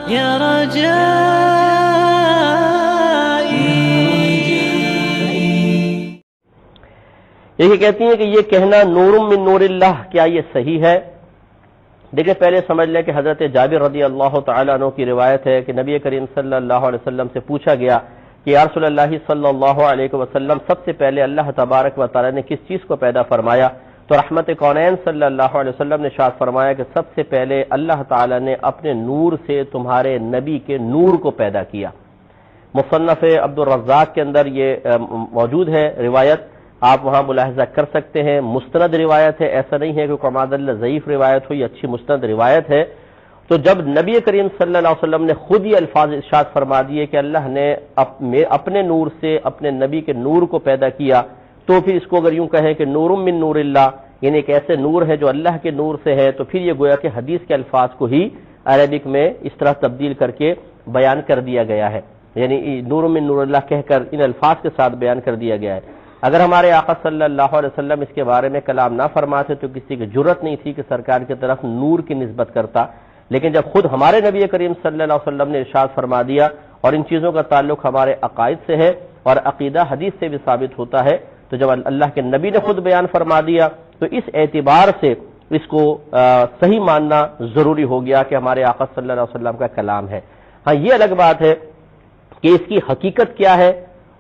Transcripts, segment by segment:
يا رجائي. یہ کہتی ہیں کہ یہ کہنا نور من نور اللہ، کیا یہ صحیح ہے؟ دیکھیں پہلے سمجھ لیں کہ حضرت جابر رضی اللہ تعالیٰ عنہ کی روایت ہے کہ نبی کریم صلی اللہ علیہ وسلم سے پوچھا گیا کہ یا رسول اللہ صلی اللہ علیہ وسلم سب سے پہلے اللہ تبارک و تعالیٰ نے کس چیز کو پیدا فرمایا؟ تو رحمت کونین صلی اللہ علیہ وسلم نے ارشاد فرمایا کہ سب سے پہلے اللہ تعالیٰ نے اپنے نور سے تمہارے نبی کے نور کو پیدا کیا۔ مصنف عبد الرزاق کے اندر یہ موجود ہے روایت، آپ وہاں ملاحظہ کر سکتے ہیں، مستند روایت ہے، ایسا نہیں ہے کہ کماد اللہ ضعیف روایت ہو، یہ اچھی مستند روایت ہے۔ تو جب نبی کریم صلی اللہ علیہ وسلم نے خود یہ الفاظ ارشاد فرما دیے کہ اللہ نے اپنے نور سے اپنے نبی کے نور کو پیدا کیا، تو پھر اس کو اگر یوں کہیں کہ نور من نور اللہ، یعنی ایک ایسے نور ہے جو اللہ کے نور سے ہے، تو پھر یہ گویا کہ حدیث کے الفاظ کو ہی عربک میں اس طرح تبدیل کر کے بیان کر دیا گیا ہے، یعنی نور من نور اللہ کہہ کر ان الفاظ کے ساتھ بیان کر دیا گیا ہے۔ اگر ہمارے آقا صلی اللہ علیہ وسلم اس کے بارے میں کلام نہ فرماتے تو کسی کی جرت نہیں تھی کہ سرکار کی طرف نور کی نسبت کرتا، لیکن جب خود ہمارے نبی کریم صلی اللہ علیہ وسلم نے ارشاد فرما دیا اور ان چیزوں کا تعلق ہمارے عقائد سے ہے اور عقیدہ حدیث سے بھی ثابت ہوتا ہے، تو جب اللہ کے نبی نے خود بیان فرما دیا تو اس اعتبار سے اس کو صحیح ماننا ضروری ہو گیا کہ ہمارے آقا صلی اللہ علیہ وسلم کا کلام ہے۔ ہاں یہ الگ بات ہے کہ اس کی حقیقت کیا ہے،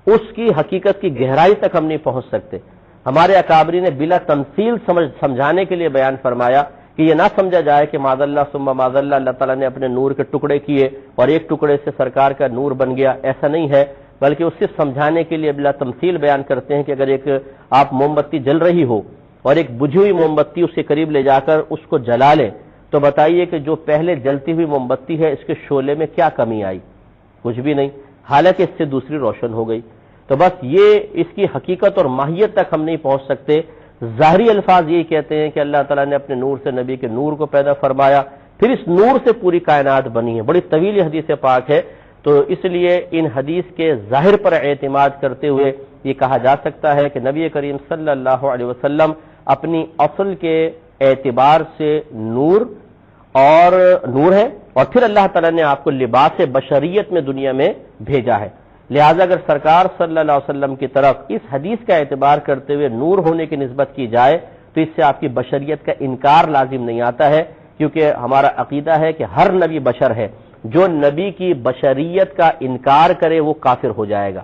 اس کی حقیقت کی گہرائی تک ہم نہیں پہنچ سکتے۔ ہمارے اکابری نے بلا تمثیل سمجھانے کے لیے بیان فرمایا کہ یہ نہ سمجھا جائے کہ معاذ اللہ ثم معاذ اللہ اللہ تعالیٰ نے اپنے نور کے ٹکڑے کیے اور ایک ٹکڑے سے سرکار کا نور بن گیا، ایسا نہیں ہے، بلکہ اس سے سمجھانے کے لیے بلا تمثیل بیان کرتے ہیں کہ اگر ایک آپ موم بتی جل رہی ہو اور ایک بجھی ہوئی موم بتی اس کے قریب لے جا کر اس کو جلا لیں، تو بتائیے کہ جو پہلے جلتی ہوئی موم بتی ہے اس کے شعلے میں کیا کمی آئی؟ کچھ بھی نہیں، حالانکہ اس سے دوسری روشن ہو گئی۔ تو بس یہ اس کی حقیقت اور ماہیت تک ہم نہیں پہنچ سکتے۔ ظاہری الفاظ یہی کہتے ہیں کہ اللہ تعالیٰ نے اپنے نور سے نبی کے نور کو پیدا فرمایا، پھر اس نور سے پوری کائنات بنی ہے، بڑی طویل حدیث پاک ہے، تو اس لیے ان حدیث کے ظاہر پر اعتماد کرتے ہوئے یہ کہا جا سکتا ہے کہ نبی کریم صلی اللہ علیہ وسلم اپنی اصل کے اعتبار سے نور ہے، اور پھر اللہ تعالیٰ نے آپ کو لباس بشریت میں دنیا میں بھیجا ہے۔ لہٰذا اگر سرکار صلی اللہ علیہ وسلم کی طرف اس حدیث کا اعتبار کرتے ہوئے نور ہونے کی نسبت کی جائے تو اس سے آپ کی بشریت کا انکار لازم نہیں آتا ہے، کیونکہ ہمارا عقیدہ ہے کہ ہر نبی بشر ہے، جو نبی کی بشریت کا انکار کرے وہ کافر ہو جائے گا،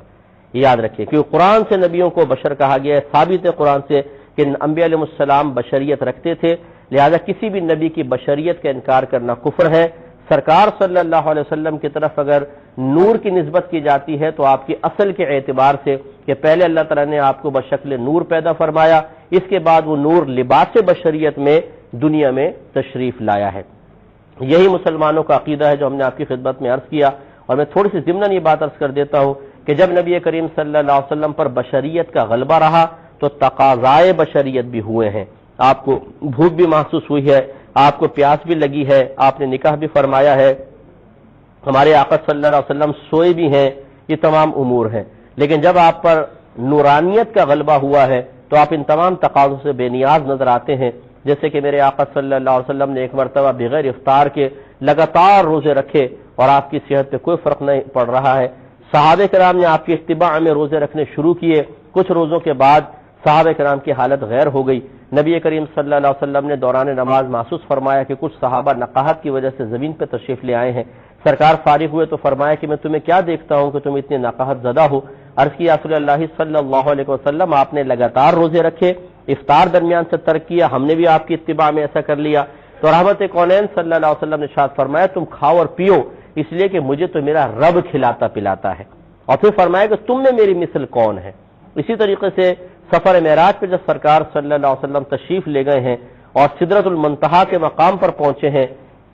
یاد رکھیے، کیونکہ قرآن سے نبیوں کو بشر کہا گیا ہے، ثابت ہے قرآن سے کہ انبیاء علیہ السلام بشریت رکھتے تھے، لہذا کسی بھی نبی کی بشریت کا انکار کرنا کفر ہے۔ سرکار صلی اللہ علیہ وسلم کی طرف اگر نور کی نسبت کی جاتی ہے تو آپ کی اصل کے اعتبار سے کہ پہلے اللہ تعالیٰ نے آپ کو بشکل نور پیدا فرمایا، اس کے بعد وہ نور لباس بشریت میں دنیا میں تشریف لایا ہے۔ یہی مسلمانوں کا عقیدہ ہے جو ہم نے آپ کی خدمت میں عرض کیا، اور میں تھوڑی سی ضمناً یہ بات عرض کر دیتا ہوں کہ جب نبی کریم صلی اللہ علیہ وسلم پر بشریت کا غلبہ رہا تو تقاضائے بشریت بھی ہوئے ہیں، آپ کو بھوک بھی محسوس ہوئی ہے، آپ کو پیاس بھی لگی ہے، آپ نے نکاح بھی فرمایا ہے، ہمارے آقا صلی اللہ علیہ وسلم سوئے بھی ہیں، یہ تمام امور ہیں، لیکن جب آپ پر نورانیت کا غلبہ ہوا ہے تو آپ ان تمام تقاضوں سے بے نیاز نظر آتے ہیں، جیسے کہ میرے آقا صلی اللہ علیہ وسلم نے ایک مرتبہ بغیر افطار کے لگاتار روزے رکھے اور آپ کی صحت پہ کوئی فرق نہیں پڑ رہا ہے۔ صحابہ کرام نے آپ کی اتباع میں روزے رکھنے شروع کیے، کچھ روزوں کے بعد صحابہ کرام کی حالت غیر ہو گئی، نبی کریم صلی اللہ علیہ وسلم نے دوران نماز محسوس فرمایا کہ کچھ صحابہ نقاہت کی وجہ سے زمین پہ تشریف لے آئے ہیں، سرکار فارغ ہوئے تو فرمایا کہ میں تمہیں کیا دیکھتا ہوں کہ تم اتنے نقاہت زدہ ہو؟ عرض کیا رسول اللہ صلی اللہ علیہ وسلم آپ نے لگاتار روزے رکھے، افطار درمیان سے ترک کیا، ہم نے بھی آپ کی اتباع میں ایسا کر لیا، تو رحمت کونین صلی اللہ علیہ وسلم نے ارشاد فرمایا تم کھاؤ اور پیو اس لیے کہ مجھے تو میرا رب کھلاتا پلاتا ہے، اور پھر فرمایا کہ تم میں میری مثل کون ہے۔ اسی طریقے سے سفر معراج پہ جب سرکار صلی اللہ علیہ وسلم تشریف لے گئے ہیں اور سدرۃ المنتہا کے مقام پر پہنچے ہیں،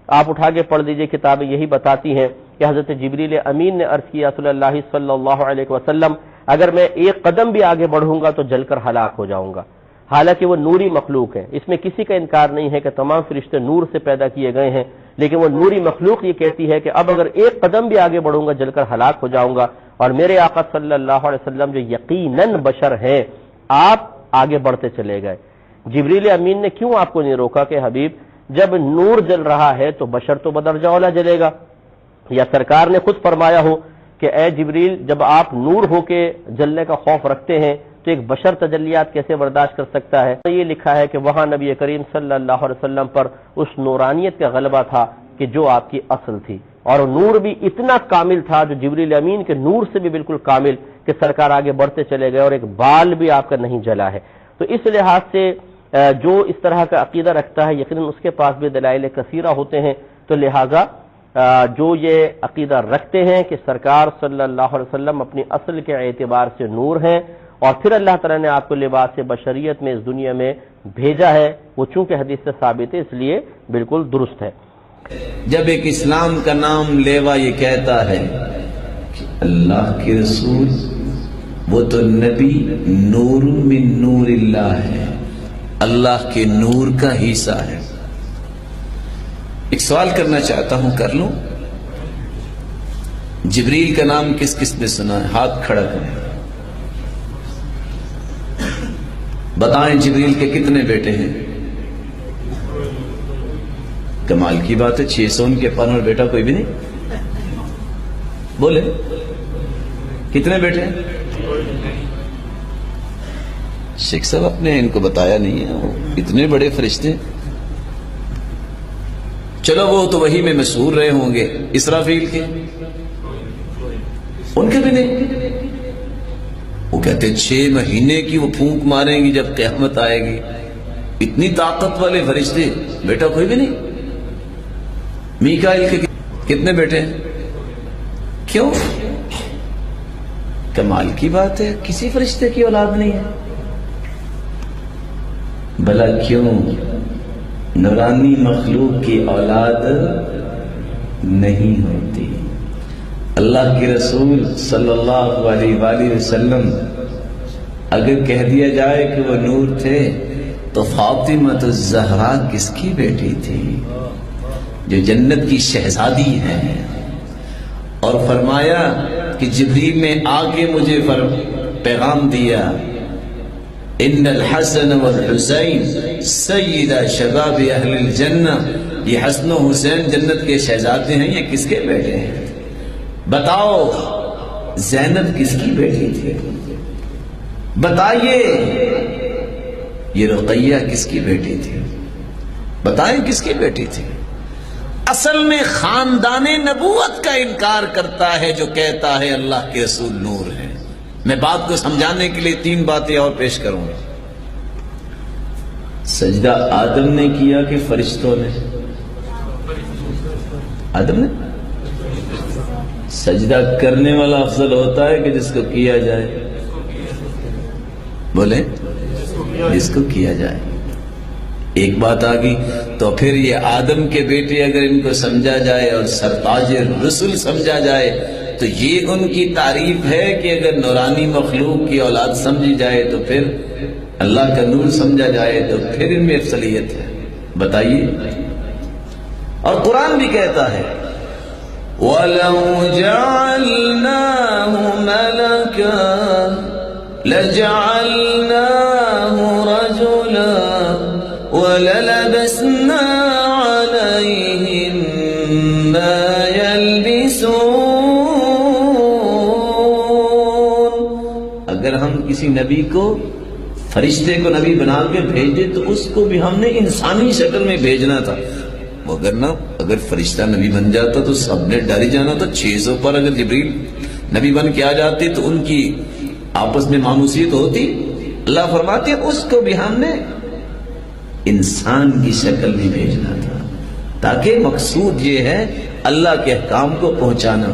آپ اٹھا کے پڑھ دیجئے، کتابیں یہی بتاتی ہیں کہ حضرت جبریل امین نے عرض کیا رسول اللہ صلی اللہ علیہ وسلم اگر میں ایک قدم بھی آگے بڑھوں گا تو جل کر ہلاک ہو جاؤں گا، حالانکہ وہ نوری مخلوق ہے، اس میں کسی کا انکار نہیں ہے کہ تمام فرشتے نور سے پیدا کیے گئے ہیں، لیکن وہ نوری مخلوق یہ کہتی ہے کہ اب اگر ایک قدم بھی آگے بڑھوں گا جل کر ہلاک ہو جاؤں گا، اور میرے آقا صلی اللہ علیہ وسلم جو یقیناً بشر ہیں آپ آگے بڑھتے چلے گئے۔ جبریل امین نے کیوں آپ کو نہیں روکا کہ حبیب جب نور جل رہا ہے تو بشر تو بدرجہ اولا جلے گا، یا سرکار نے خود فرمایا ہو کہ اے جبریل جب آپ نور ہو کے جلنے کا خوف رکھتے ہیں تو ایک بشر تجلیات کیسے برداشت کر سکتا ہے؟ یہ لکھا ہے کہ وہاں نبی کریم صلی اللہ علیہ وسلم پر اس نورانیت کا غلبہ تھا کہ جو آپ کی اصل تھی، اور نور بھی اتنا کامل تھا جو جبریل امین کے نور سے بھی بالکل کامل کہ سرکار آگے بڑھتے چلے گئے اور ایک بال بھی آپ کا نہیں جلا ہے۔ تو اس لحاظ سے جو اس طرح کا عقیدہ رکھتا ہے یقیناً اس کے پاس بھی دلائل کثیرہ ہوتے ہیں، تو لہٰذا جو یہ عقیدہ رکھتے ہیں کہ سرکار صلی اللہ علیہ وسلم اپنی اصل کے اعتبار سے نور ہیں اور پھر اللہ تعالیٰ نے آپ کو لباس بشریت میں اس دنیا میں بھیجا ہے، وہ چونکہ حدیث سے ثابت ہے اس لیے بالکل درست ہے۔ جب ایک اسلام کا نام لیوا یہ کہتا ہے کہ اللہ کے رسول وہ تو نبی نور من نور اللہ ہے، اللہ کے نور کا حصہ ہے۔ ایک سوال کرنا چاہتا ہوں، کر لوں؟ جبریل کا نام کس کس نے سنا ہے؟ ہاتھ کھڑا کریں، بتائیں جبریل کے کتنے بیٹے ہیں؟ کمال کی بات ہے، 600 ان کے پن اور بیٹا کوئی بھی نہیں؟ بولے کتنے بیٹے ہیں؟ شیخ صاحب آپ نے ان کو بتایا نہیں ہے، اتنے بڑے فرشتے۔ چلو وہ تو وہی میں مشہور رہے ہوں گے، اسرافیل کے ان کے بھی نہیں۔ وہ کہتے 6 مہینے کی وہ پھونک ماریں گی جب قیامت آئے گی، اتنی طاقت والے فرشتے، بیٹا کوئی بھی نہیں۔ میکائیل کے کتنے بیٹے ہیں؟ کیوں؟ کمال کی بات ہے، کسی فرشتے کی اولاد نہیں ہے۔ بھلا کیوں؟ نورانی مخلوق کی اولاد نہیں ہوتی۔ اللہ کے رسول صلی اللہ علیہ وآلہ وسلم اگر کہہ دیا جائے کہ وہ نور تھے تو فاطمہ الزہرا کس کی بیٹی تھی؟ جو جنت کی شہزادی ہے۔ اور فرمایا کہ جبریل نے آ کے مجھے پیغام دیا، ان الحسن والحسین سیدہ شباب اہل الجنہ، یہ حسن و حسین جنت کے شہزادے ہیں، یہ کس کے بیٹے ہیں؟ بتاؤ زینب کس کی بیٹی تھی؟ بتائیے یہ رقیہ کس کی بیٹی تھی؟ بتائیں کس کی بیٹی تھی؟ اصل میں خاندان نبوت کا انکار کرتا ہے جو کہتا ہے اللہ کے رسول نور ہے۔ میں بات کو سمجھانے کے لیے 3 باتیں اور پیش کروں گا۔ سجدہ آدم نے کیا کہ فرشتوں نے؟ آدم نے۔ سجدہ کرنے والا افضل ہوتا ہے کہ جس کو کیا جائے؟ بولیں جس کو کیا جائے۔ ایک بات آگئی تو پھر یہ آدم کے بیٹے اگر ان کو سمجھا جائے اور سرتاج رسول سمجھا جائے تو یہ ان کی تعریف ہے کہ اگر نورانی مخلوق کی اولاد سمجھی جائے تو پھر اللہ کا نور سمجھا جائے تو پھر ان میں افضلیت ہے۔ بتائیے۔ اور قرآن بھی کہتا ہے وَلَوْ جَعَلْنَاهُ مَلَكًا لَجَعَلْنَاهُ رَجُلًا وَلَلَبَسْنَا عَلَيْهِمْ مَا يَلْبِسُونَ۔ اگر ہم کسی نبی کو، فرشتے کو نبی بنا کے بھیج دے تو اس کو بھی ہم نے انسانی شکل میں بھیجنا تھا، مگر نہ اگر فرشتہ نبی بن جاتا تو سب نے ڈر ہی جانا تھا۔ 600 پر اگر جبریل نبی بن کے آ جاتے تو ان کی آپس میں مانوسیت ہوتی۔ اللہ فرماتے ہیں اس کو بھی ہم نے انسان کی شکل میں بھیجنا تھا، تاکہ مقصود یہ ہے اللہ کے احکام کو پہنچانا۔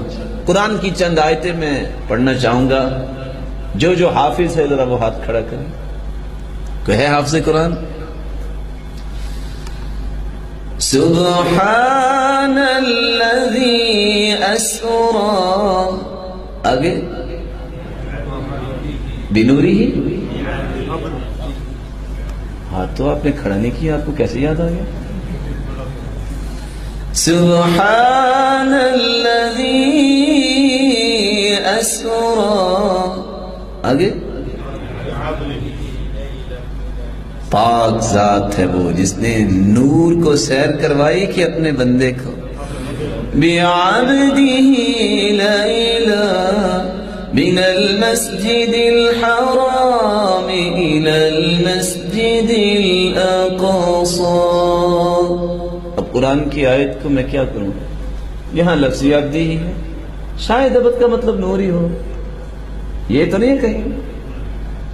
قرآن کی چند آیتیں میں پڑھنا چاہوں گا، جو حافظ ہے ذرا وہ ہاتھ کھڑا کریں۔ کوئی ہے حافظ قرآن؟ سبحان الذی اسرا، آگے بنوری ہی۔ ہاتھ تو آپ نے کھڑا نہیں کیا، آپ کو کیسے یاد آ گیا؟ سبحان الذی اسرا، آگے پاک ذات ہے وہ جس نے نور کو سیر کروائی کہ اپنے بندے کو بعبده ليلا من المسجد الحرام إلى المسجد الأقصى. اب قرآن کی آیت کو میں کیا کروں؟ یہاں لفظی عبدی ہی ہے، شاید عبد کا مطلب نوری ہو، یہ تو نہیں کہیں.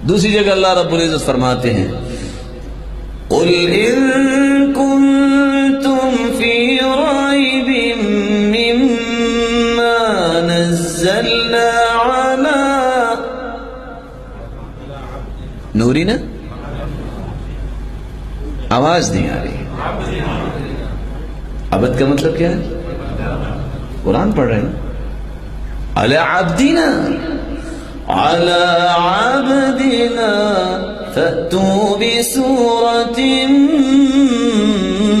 دوسری جگہ اللہ رب العزت فرماتے ہیں قل ان کنتم فی ریب مما نزلنا علی نوری نا آواز نہیں آ رہی. عبد کا مطلب کیا ہے؟ قرآن پڑھ رہے ہیں علی عبدنا على عبدنا فأتوا بسورة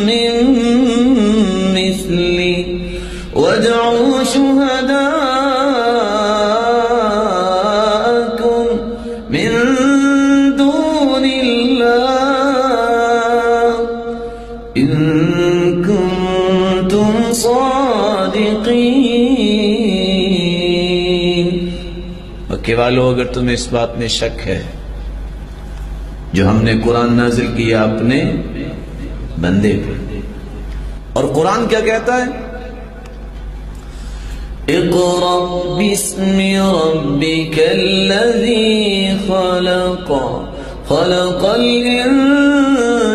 من مثله وادعوا شهداءكم من دون الله إن كنتم صادقين. مکے والو، اگر تمہیں اس بات میں شک ہے جو ہم نے قرآن نازل کیا اپنے بندے پہ، اور قرآن کیا کہتا ہے؟ اقرأ باسم ربك الذي خلق خلق الإنسان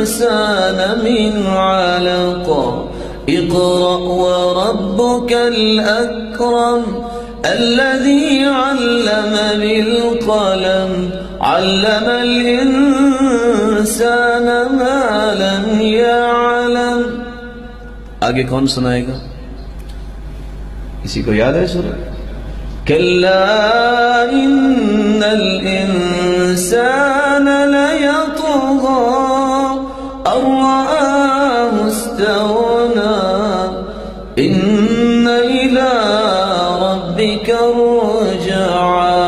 من علق اقرأ وربك الأكرم الذي علم بالقلم علم الإنسان ما لم يعلم. آگے کون سنائے گا؟ کسی کو یاد ہے سورہ؟ كلا إن الإنسان ليطغى أن رآه استغنى إن إلى ربك الرجعى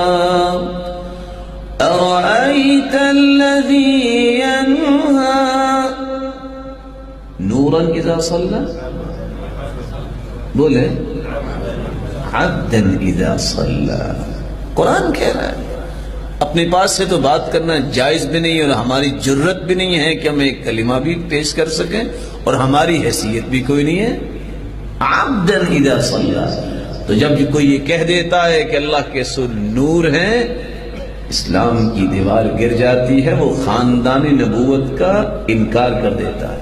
أرأيت الذي ينهى نورا إذا صلى بولے عبدا إذا صلى. قرآن کہہ رہا ہے. اپنے پاس سے تو بات کرنا جائز بھی نہیں اور ہماری جرت بھی نہیں ہے کہ ہم ایک کلمہ بھی پیش کر سکیں اور ہماری حیثیت بھی کوئی نہیں ہے. عبدا اذا صلى. تو جب کوئی یہ کہہ دیتا ہے کہ اللہ کے رسول نور ہیں، اسلام کی دیوار گر جاتی ہے، وہ خاندان نبوت کا انکار کر دیتا ہے.